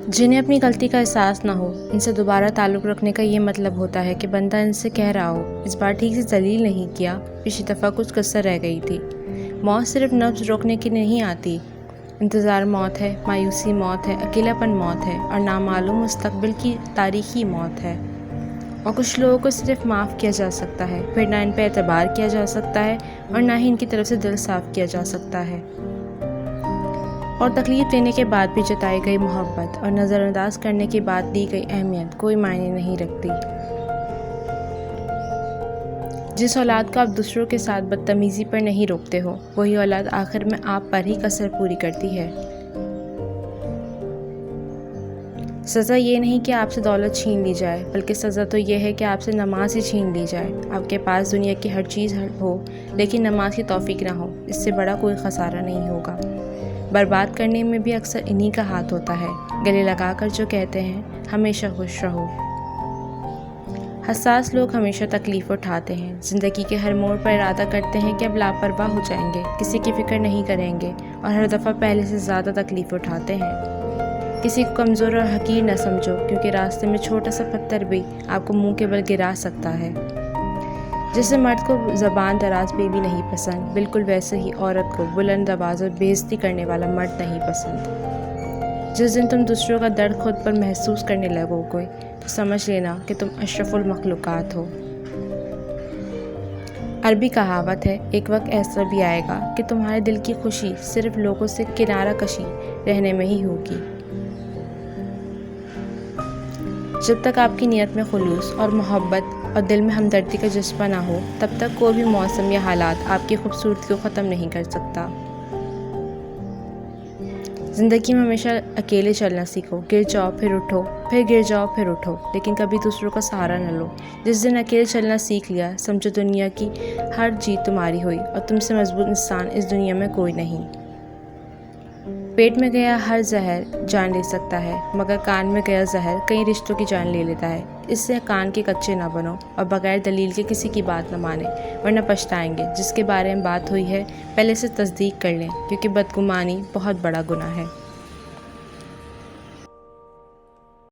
جنہیں اپنی غلطی کا احساس نہ ہو، ان سے دوبارہ تعلق رکھنے کا یہ مطلب ہوتا ہے کہ بندہ ان سے کہہ رہا ہو اس بار ٹھیک سے ذلیل نہیں کیا، پچھلی دفعہ کچھ کسر رہ گئی تھی۔ موت صرف نبض روکنے کی نہیں آتی، انتظار موت ہے، مایوسی موت ہے، اکیلا پن موت ہے، اور نامعلوم مستقبل کی تاریخی موت ہے۔ اور کچھ لوگوں کو صرف معاف کیا جا سکتا ہے، پھر نہ ان پہ اعتبار کیا جا سکتا ہے اور نہ ہی ان کی طرف سے دل صاف کیا جا سکتا ہے۔ اور تکلیف دینے کے بعد بھی جتائی گئی محبت اور نظر انداز کرنے کے بعد دی گئی اہمیت کوئی معنی نہیں رکھتی۔ جس اولاد کو آپ دوسروں کے ساتھ بدتمیزی پر نہیں روکتے ہو، وہی اولاد آخر میں آپ پر ہی کسر پوری کرتی ہے۔ سزا یہ نہیں کہ آپ سے دولت چھین لی جائے، بلکہ سزا تو یہ ہے کہ آپ سے نماز ہی چھین لی جائے۔ آپ کے پاس دنیا کی ہر چیز ہو لیکن نماز کی توفیق نہ ہو، اس سے بڑا کوئی خسارہ نہیں ہوگا۔ برباد کرنے میں بھی اکثر انہی کا ہاتھ ہوتا ہے، گلے لگا کر جو کہتے ہیں ہمیشہ خوش رہو۔ حساس لوگ ہمیشہ تکلیف اٹھاتے ہیں، زندگی کے ہر موڑ پر ارادہ کرتے ہیں کہ اب لاپرواہ ہو جائیں گے، کسی کی فکر نہیں کریں گے، اور ہر دفعہ پہلے سے زیادہ تکلیف اٹھاتے ہیں۔ کسی کو کمزور اور حقیر نہ سمجھو، کیونکہ راستے میں چھوٹا سا پتھر بھی آپ کو منہ کے بل گرا سکتا ہے۔ جیسے مرد کو زبان دراز بیوی نہیں پسند، بالکل ویسے ہی عورت کو بلند آواز اور بے عزتی کرنے والا مرد نہیں پسند۔ جس دن تم دوسروں کا درد خود پر محسوس کرنے لگو گے تو سمجھ لینا کہ تم اشرف المخلوقات ہو۔ عربی کہاوت ہے، ایک وقت ایسا بھی آئے گا کہ تمہارے دل کی خوشی صرف لوگوں سے کنارہ کشی رہنے میں ہی ہوگی۔ جب تک آپ کی نیت میں خلوص اور محبت اور دل میں ہمدردی کا جذبہ نہ ہو، تب تک کوئی بھی موسم یا حالات آپ کی خوبصورتی کو ختم نہیں کر سکتا۔ زندگی میں ہمیشہ اکیلے چلنا سیکھو، گر جاؤ پھر اٹھو، پھر گر جاؤ پھر اٹھو، لیکن کبھی دوسروں کا سہارا نہ لو۔ جس دن اکیلے چلنا سیکھ لیا، سمجھو دنیا کی ہر جیت تمہاری ہوئی، اور تم سے مضبوط انسان اس دنیا میں کوئی نہیں۔ پیٹ میں گیا ہر زہر جان لے سکتا ہے، مگر کان میں گیا زہر کئی رشتوں کی جان لے لیتا ہے۔ اس سے کان کے کچے نہ بنو اور بغیر دلیل کے کسی کی بات نہ مانیں، ورنہ پچھتائیں گے۔ جس کے بارے میں بات ہوئی ہے پہلے سے تصدیق کر لیں، کیونکہ بدگمانی بہت بڑا گناہ ہے۔